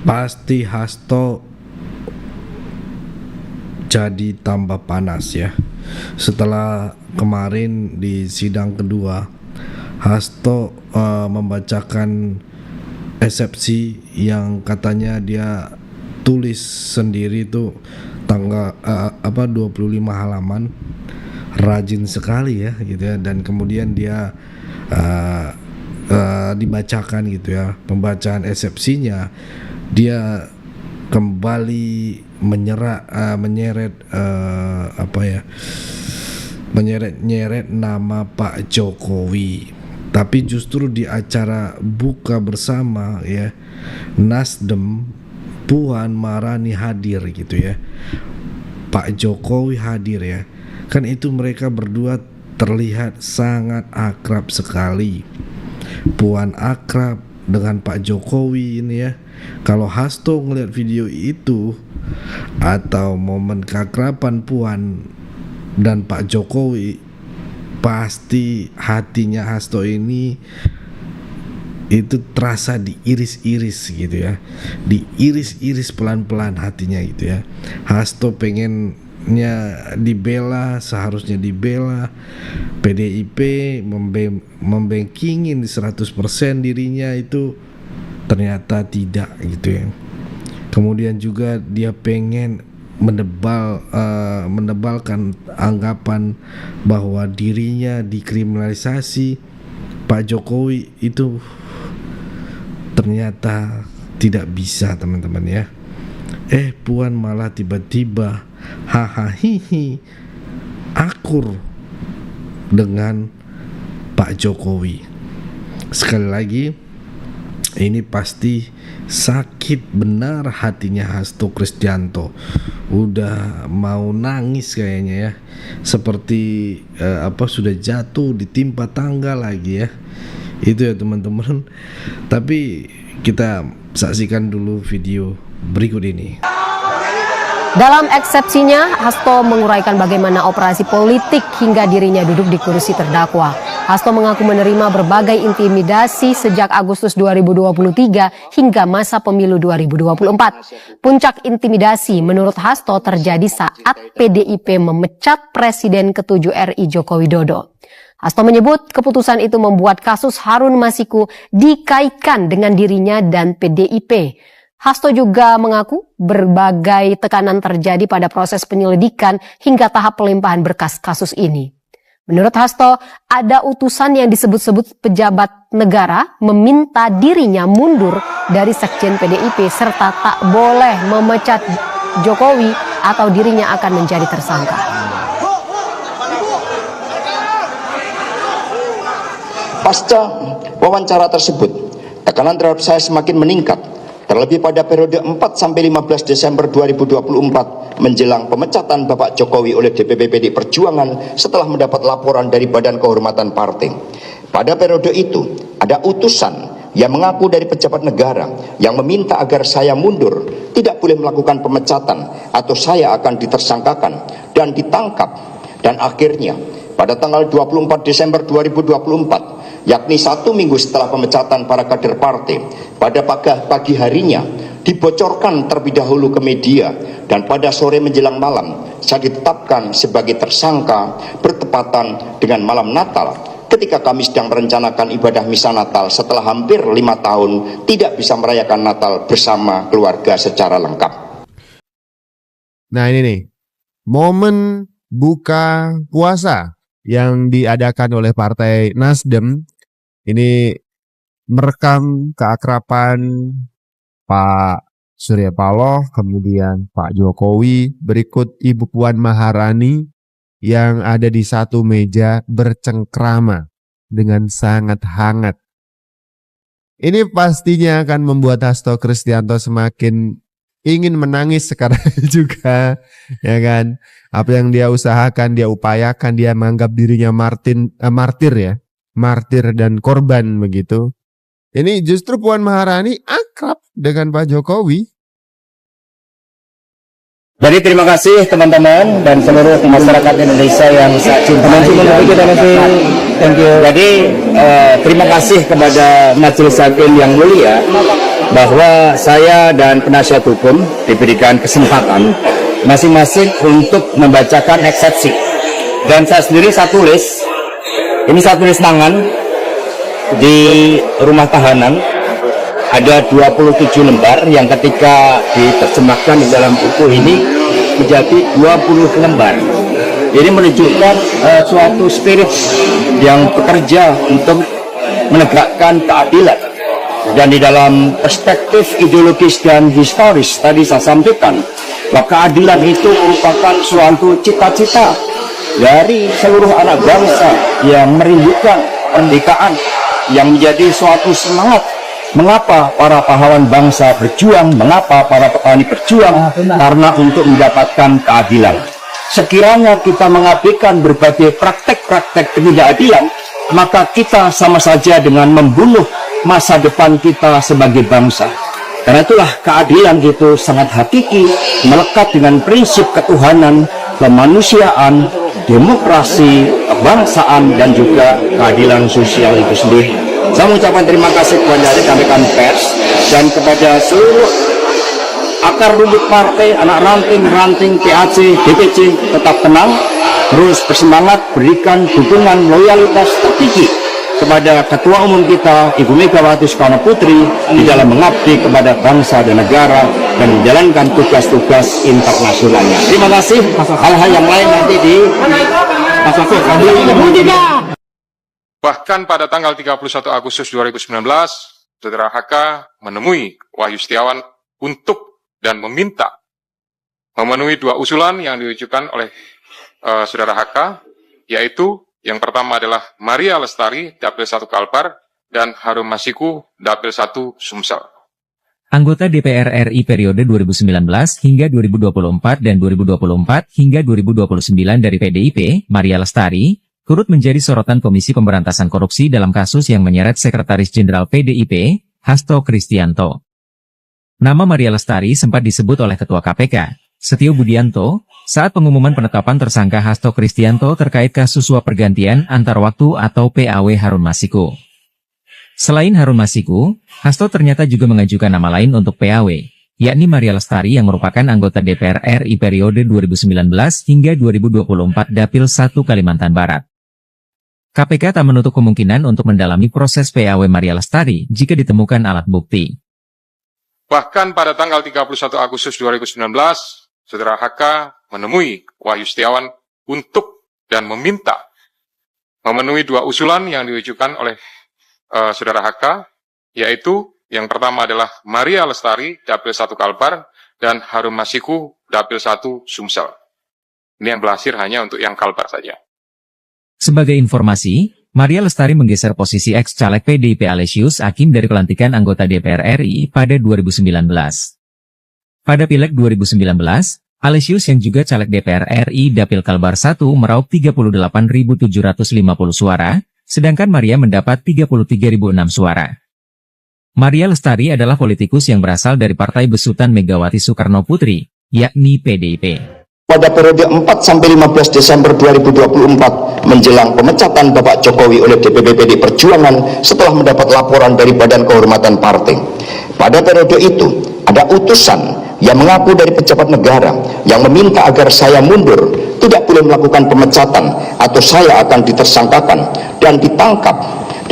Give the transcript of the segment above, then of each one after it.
pasti Hasto jadi tambah panas ya. Setelah kemarin di sidang kedua, Hasto membacakan eksepsi yang katanya dia tulis sendiri tuh tanggal 25 halaman, rajin sekali ya gitu ya, dan kemudian dia dibacakan gitu ya, pembacaan eksepsinya dia kembali menyeret nama Pak Jokowi. Tapi justru di acara buka bersama ya, Nasdem, Puan Maharani hadir gitu ya, Pak Jokowi hadir ya. Kan itu mereka berdua terlihat sangat akrab sekali. Puan akrab dengan Pak Jokowi ini ya. Kalau Hasto ngeliat video itu atau momen keakraban Puan dan Pak Jokowi, pasti hatinya Hasto ini itu terasa diiris-iris gitu ya, diiris-iris pelan-pelan hatinya gitu ya. Hasto pengennya dibela, seharusnya dibela. PDIP membangkingin 100% dirinya, itu ternyata tidak gitu ya. Kemudian juga dia pengen menebalkan anggapan bahwa dirinya dikriminalisasi. Pak Jokowi itu ternyata tidak bisa, teman-teman ya. Puan malah tiba-tiba hahaha akur dengan Pak Jokowi. Sekali lagi, ini pasti sakit benar hatinya Hasto Kristianto. Udah mau nangis kayaknya ya, seperti sudah jatuh ditimpa tangga lagi ya. Itu ya teman-teman. Tapi kita saksikan dulu video berikut ini. Dalam eksepsinya, Hasto menguraikan bagaimana operasi politik hingga dirinya duduk di kursi terdakwa. Hasto mengaku menerima berbagai intimidasi sejak Agustus 2023 hingga masa pemilu 2024. Puncak intimidasi menurut Hasto terjadi saat PDIP memecat Presiden ke-7 RI Joko Widodo. Hasto menyebut keputusan itu membuat kasus Harun Masiku dikaitkan dengan dirinya dan PDIP. Hasto juga mengaku berbagai tekanan terjadi pada proses penyelidikan hingga tahap pelimpahan berkas kasus ini. Menurut Hasto, ada utusan yang disebut-sebut pejabat negara meminta dirinya mundur dari sekjen PDIP serta tak boleh memecat Jokowi atau dirinya akan menjadi tersangka. Pasca wawancara tersebut, tekanan terhadap saya semakin meningkat. Terlebih pada periode 4-15 Desember 2024 menjelang pemecatan Bapak Jokowi oleh DPP PDI Perjuangan setelah mendapat laporan dari Badan Kehormatan Partai. Pada periode itu ada utusan yang mengaku dari pejabat negara yang meminta agar saya mundur, tidak boleh melakukan pemecatan atau saya akan ditersangkakan dan ditangkap. Dan akhirnya pada tanggal 24 Desember 2024, yakni 1 minggu setelah pemecatan para kader partai, pada pagi harinya dibocorkan terlebih dahulu ke media, dan pada sore menjelang malam saya ditetapkan sebagai tersangka bertepatan dengan malam Natal ketika kami sedang merencanakan ibadah misa Natal setelah hampir 5 tahun tidak bisa merayakan Natal bersama keluarga secara lengkap. Nah ini nih, momen buka puasa yang diadakan oleh Partai Nasdem ini merekam keakraban Pak Surya Paloh, kemudian Pak Jokowi, berikut Ibu Puan Maharani yang ada di satu meja bercengkrama dengan sangat hangat. Ini pastinya akan membuat Hasto Kristianto semakin ingin menangis sekarang juga, ya kan? Apa yang dia usahakan, dia upayakan, dia menganggap dirinya martir ya, martir dan korban begitu. Ini justru Puan Maharani akrab dengan Pak Jokowi. Jadi terima kasih teman-teman dan seluruh masyarakat Indonesia yang cintai. Thank you. Jadi terima kasih kepada Majelis Hakim yang mulia bahwa saya dan penasihat hukum diberikan kesempatan masing-masing untuk membacakan eksepsi. Dan saya sendiri saya tulis tangan di rumah tahanan, ada 27 lembar yang ketika diterjemahkan di dalam buku ini menjadi 20 lembar. Ini menunjukkan suatu spirit yang bekerja untuk menegakkan keadilan. Dan di dalam perspektif ideologis dan historis tadi saya sampaikan bahwa keadilan itu merupakan suatu cita-cita dari seluruh anak bangsa yang merindukan kemerdekaan, yang menjadi suatu semangat. Mengapa para pahlawan bangsa berjuang, mengapa para petani berjuang, karena untuk mendapatkan keadilan. Sekiranya kita mengabaikan berbagai praktek-praktek ketidakadilan, maka kita sama saja dengan membunuh masa depan kita sebagai bangsa. Karena itulah keadilan itu sangat hakiki, melekat dengan prinsip ketuhanan, kemanusiaan, demokrasi, kebangsaan, dan juga keadilan sosial itu sendiri. Saya mengucapkan terima kasih kepada rekan-rekan pers dan kepada seluruh akar rumput partai, anak ranting PAC, DPC, tetap tenang, terus bersemangat, berikan dukungan loyalitas tertinggi kepada Ketua Umum kita, Ibu Megawati Soekarno Putri, di dalam mengabdi kepada bangsa dan negara dan menjalankan tugas-tugas internasionalnya. Terima kasih. Hal-hal yang lain nanti di Bahkan pada tanggal 31 Agustus 2019, Saudara HK menemui Wahyu Setiawan untuk dan meminta memenuhi dua usulan yang diajukan oleh Saudara HK, yaitu yang pertama adalah Maria Lestari, Dapil 1 Kalbar, dan Harun Masiku, Dapil 1 Sumsel. Anggota DPR RI periode 2019 hingga 2024 dan 2024 hingga 2029 dari PDIP, Maria Lestari, turut menjadi sorotan Komisi Pemberantasan Korupsi dalam kasus yang menyeret Sekretaris Jenderal PDIP, Hasto Kristianto. Nama Maria Lestari sempat disebut oleh Ketua KPK, Setio Budianto, saat pengumuman penetapan tersangka Hasto Kristianto terkait kasus suap pergantian antar waktu atau PAW Harun Masiku. Selain Harun Masiku, Hasto ternyata juga mengajukan nama lain untuk PAW, yakni Maria Lestari yang merupakan anggota DPR RI periode 2019 hingga 2024 Dapil 1 Kalimantan Barat. KPK tak menutup kemungkinan untuk mendalami proses PAW Maria Lestari jika ditemukan alat bukti. Bahkan pada tanggal 31 Agustus 2019, Saudara HK menemui Wahyu Setiawan untuk dan meminta memenuhi dua usulan yang diajukan oleh Saudara HK, yaitu yang pertama adalah Maria Lestari, Dapil 1 Kalbar, dan Harun Masiku, Dapil 1 Sumsel. Ini yang berhasil hanya untuk yang Kalbar saja. Sebagai informasi, Maria Lestari menggeser posisi ex-caleg PDIP Alesius Hakim dari pelantikan anggota DPR RI pada 2019. Pada Pileg 2019, Alesius yang juga caleg DPR RI Dapil Kalbar 1 meraup 38.750 suara, sedangkan Maria mendapat 33.006 suara. Maria Lestari adalah politikus yang berasal dari Partai Besutan Megawati Soekarno Putri, yakni PDIP. Pada periode 4-15 Desember 2024 menjelang pemecatan Bapak Jokowi oleh DPP PD Perjuangan setelah mendapat laporan dari Badan Kehormatan Partai. Pada periode itu ada utusan yang mengaku dari pejabat negara yang meminta agar saya mundur, tidak boleh melakukan pemecatan atau saya akan ditersangkakan dan ditangkap.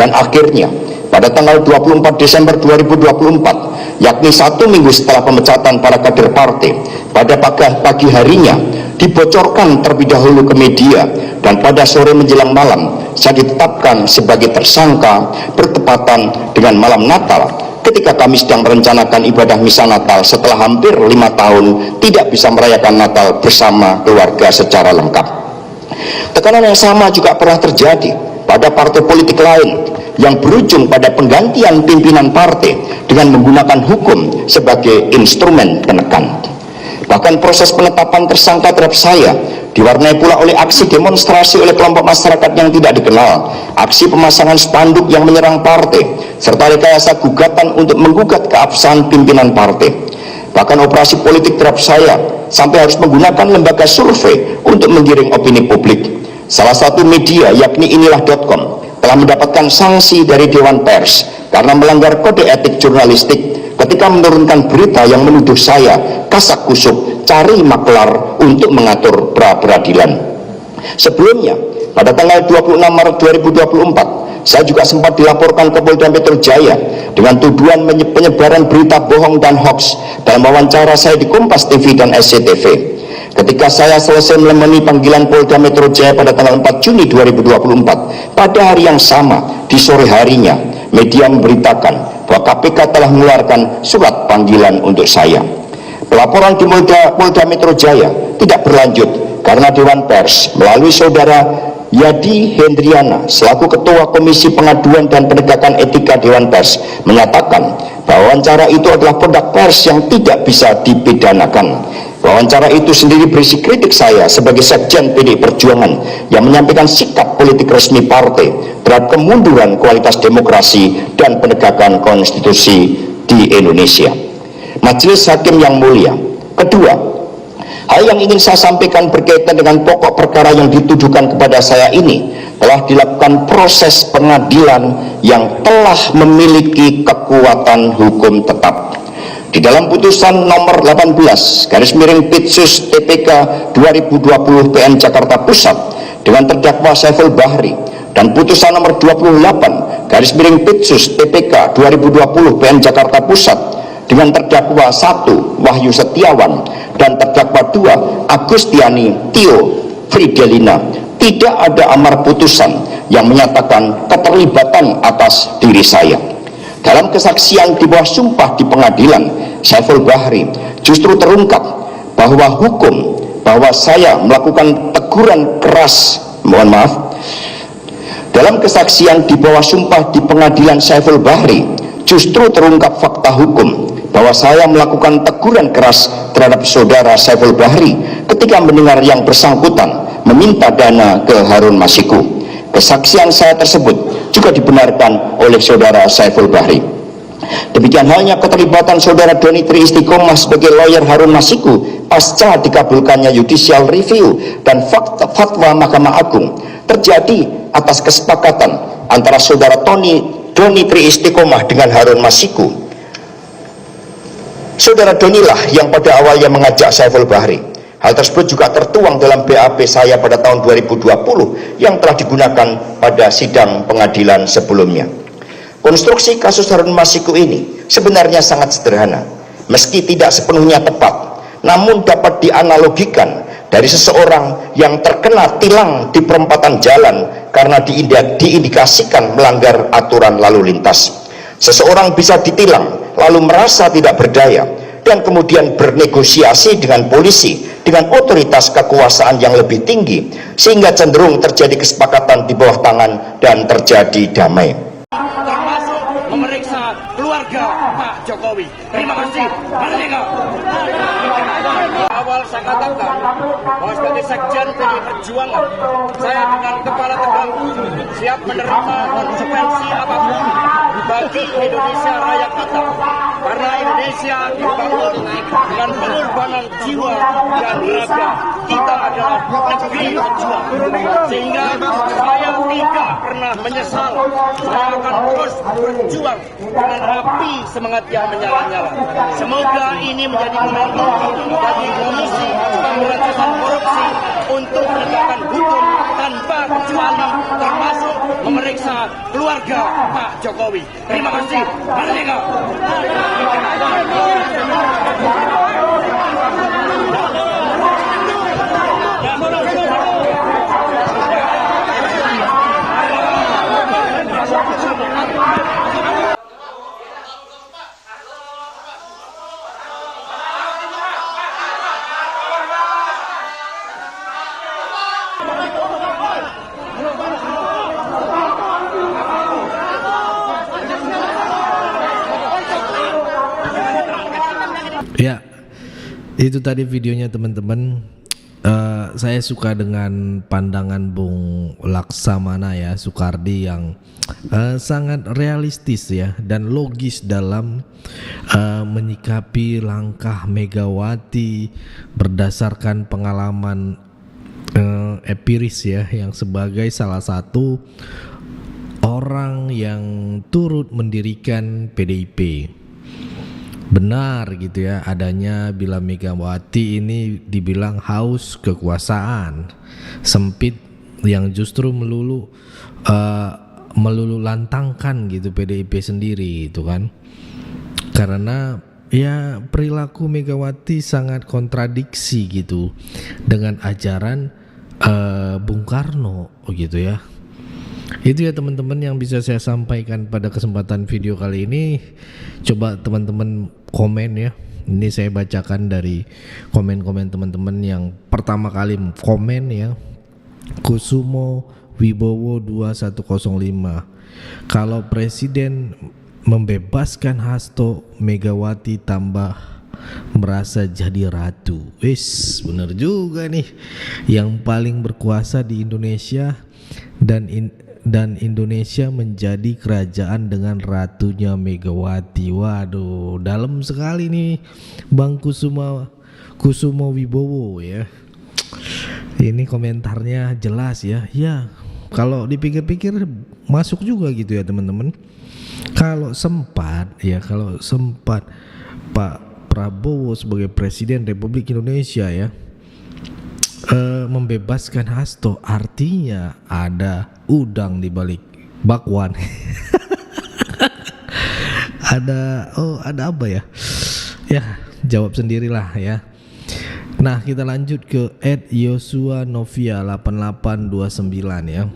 Dan akhirnya pada tanggal 24 Desember 2024, yakni 1 minggu setelah pemecatan para kader partai, pada pagi harinya dibocorkan terlebih dahulu ke media, dan pada sore menjelang malam saya ditetapkan sebagai tersangka bertepatan dengan malam Natal ketika kami sedang merencanakan ibadah misa Natal setelah hampir 5 tahun tidak bisa merayakan Natal bersama keluarga secara lengkap. Tekanan yang sama juga pernah terjadi pada partai politik lain yang berujung pada penggantian pimpinan partai dengan menggunakan hukum sebagai instrumen penekan. Bahkan proses penetapan tersangka terhadap saya diwarnai pula oleh aksi demonstrasi oleh kelompok masyarakat yang tidak dikenal, aksi pemasangan spanduk yang menyerang partai, serta rekayasa gugatan untuk menggugat keabsahan pimpinan partai. Bahkan operasi politik terhadap saya sampai harus menggunakan lembaga survei untuk menggiring opini publik. Salah satu media, yakni inilah.com, telah mendapatkan sanksi dari Dewan Pers karena melanggar kode etik jurnalistik ketika ketika menurunkan berita yang menuduh saya kasak kusuk cari maklar untuk mengatur pra-peradilan. Sebelumnya, pada tanggal 26 Maret 2024, saya juga sempat dilaporkan ke Polda Metro Jaya dengan tuduhan penyebaran berita bohong dan hoaks dalam wawancara saya di Kompas TV dan SCTV. Ketika saya selesai memenuhi panggilan Polda Metro Jaya pada tanggal 4 Juni 2024, pada hari yang sama, di sore harinya, media memberitakan bahwa KPK telah mengeluarkan surat panggilan untuk saya. Pelaporan di Polda Metro Jaya tidak berlanjut karena Dewan Pers melalui saudara Yadi Hendriana selaku Ketua Komisi Pengaduan dan Penegakan Etika Dewan Pers menyatakan bahwa wawancara itu adalah produk pers yang tidak bisa dipidanakan. Wawancara itu sendiri berisi kritik saya sebagai Sekjen PDI Perjuangan yang menyampaikan sikap politik resmi partai terhadap kemunduran kualitas demokrasi dan penegakan konstitusi di Indonesia. Majelis Hakim yang mulia, kedua, hal yang ingin saya sampaikan berkaitan dengan pokok perkara yang dituduhkan kepada saya ini telah dilakukan proses pengadilan yang telah memiliki kekuatan hukum tetap. Di dalam putusan nomor 18/Pitsus TPK 2020 PN Jakarta Pusat dengan terdakwa Saiful Bahri dan putusan nomor 28/Pitsus TPK 2020 PN Jakarta Pusat dengan terdakwa 1 Wahyu Setiawan dan terdakwa 2 Agustiani Tio Fridelina, tidak ada amar putusan yang menyatakan keterlibatan atas diri saya. Dalam kesaksian di bawah sumpah di pengadilan, Saiful Bahri justru terungkap bahwa bahwa saya melakukan teguran keras, dalam kesaksian di bawah sumpah di pengadilan Saiful Bahri justru terungkap fakta hukum bahwa saya melakukan teguran keras terhadap saudara Saiful Bahri ketika mendengar yang bersangkutan meminta dana ke Harun Masiku. Kesaksian saya tersebut juga dibenarkan oleh saudara Saiful Bahri. Demikian halnya keterlibatan saudara Doni Tri Istiqomah sebagai lawyer Harun Masiku pasca dikabulkannya judicial review dan fatwa Mahkamah Agung terjadi atas kesepakatan antara saudara Doni Tri Istiqomah dengan Harun Masiku. Saudara Doni lah yang pada awalnya mengajak Saiful Bahri. Hal tersebut juga tertuang dalam BAP saya pada tahun 2020 yang telah digunakan pada sidang pengadilan sebelumnya. Konstruksi kasus Harun Masiku ini sebenarnya sangat sederhana, meski tidak sepenuhnya tepat, namun dapat dianalogikan dari seseorang yang terkena tilang di perempatan jalan karena diindikasikan melanggar aturan lalu lintas. Seseorang bisa ditilang lalu merasa tidak berdaya dan kemudian bernegosiasi dengan polisi dengan otoritas kekuasaan yang lebih tinggi sehingga cenderung terjadi kesepakatan di bawah tangan dan terjadi damai. Termasuk memeriksa keluarga Pak Jokowi. Terima kasih. Merdeka. Awal saya katakan bahwa sebagai Sekjen PDI Perjuangan saya dengan kepala tegak siap menerima konsekuensi apapun bagi Indonesia Raya kita, karena Indonesia dibangun dengan pengorbanan jiwa dan raga. Kita adalah negeri pejuang, sehingga saya tidak pernah menyesal. Saya akan terus berjuang dengan api semangat yang menyala-nyala. Semoga ini menjadi momentum bagi Komisi Pemberantasan Korupsi untuk menegakkan hukum tanpa kecuali, termasuk memeriksa keluarga Pak Jokowi. Terima kasih. Merdeka. Ya, itu tadi videonya teman-teman. Saya suka dengan pandangan Bung Laksamana ya, Soekardi yang sangat realistis ya dan logis dalam menyikapi langkah Megawati berdasarkan pengalaman empiris ya, yang sebagai salah satu orang yang turut mendirikan PDIP. benar gitu ya adanya bila Megawati ini dibilang haus kekuasaan sempit yang justru melulu lantangkan gitu PDIP sendiri itu kan, karena ya perilaku Megawati sangat kontradiksi gitu dengan ajaran Bung Karno gitu ya. Itu ya teman-teman yang bisa saya sampaikan pada kesempatan video kali ini. Coba teman-teman komen ya. Ini saya bacakan dari komen-komen teman-teman yang pertama kali komen ya. Kusumo Wibowo 2105. Kalau presiden membebaskan Hasto, Megawati tambah merasa jadi ratu. Wis, bener juga nih. Yang paling berkuasa di Indonesia dan Indonesia menjadi kerajaan dengan ratunya Megawati. Waduh, dalam sekali nih Bang Kusumo Wibowo ya. Ini komentarnya jelas ya. Ya, kalau dipikir-pikir masuk juga gitu ya teman-teman. Kalau sempat Pak Prabowo sebagai Presiden Republik Indonesia ya membebaskan Hasto, artinya ada udang di balik bakwan. ada apa ya? Ya, jawab sendirilah ya. Nah, kita lanjut ke @Yosua_Novia 8829 ya.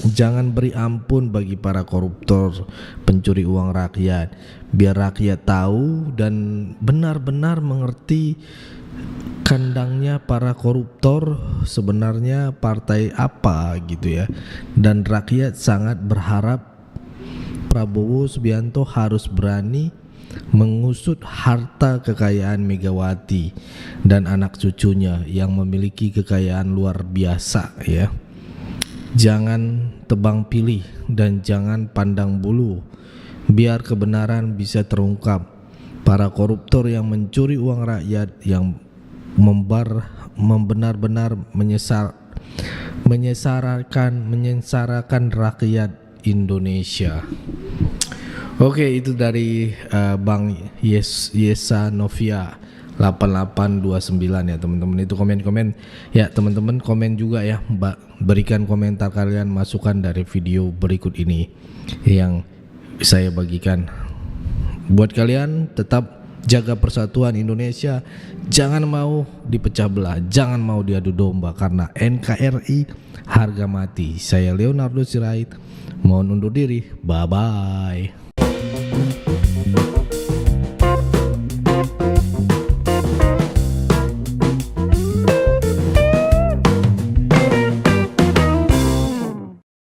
Jangan beri ampun bagi para koruptor pencuri uang rakyat. Biar rakyat tahu dan benar-benar mengerti kandangnya para koruptor sebenarnya partai apa gitu ya. Dan rakyat sangat berharap Prabowo Subianto harus berani mengusut harta kekayaan Megawati dan anak cucunya yang memiliki kekayaan luar biasa ya. Jangan tebang pilih dan jangan pandang bulu, biar kebenaran bisa terungkap. Para koruptor yang mencuri uang rakyat, yang benar-benar menyesarakan rakyat Indonesia. Oke, itu dari Bang Yesa Novia 8829 ya teman-teman. Itu komen-komen ya teman-teman, komen juga ya, berikan komentar kalian, masukan dari video berikut ini yang saya bagikan. Buat kalian tetap jaga persatuan Indonesia, jangan mau dipecah belah, jangan mau diadu domba, karena NKRI harga mati. Saya Leonardo Sirait mohon undur diri, bye bye.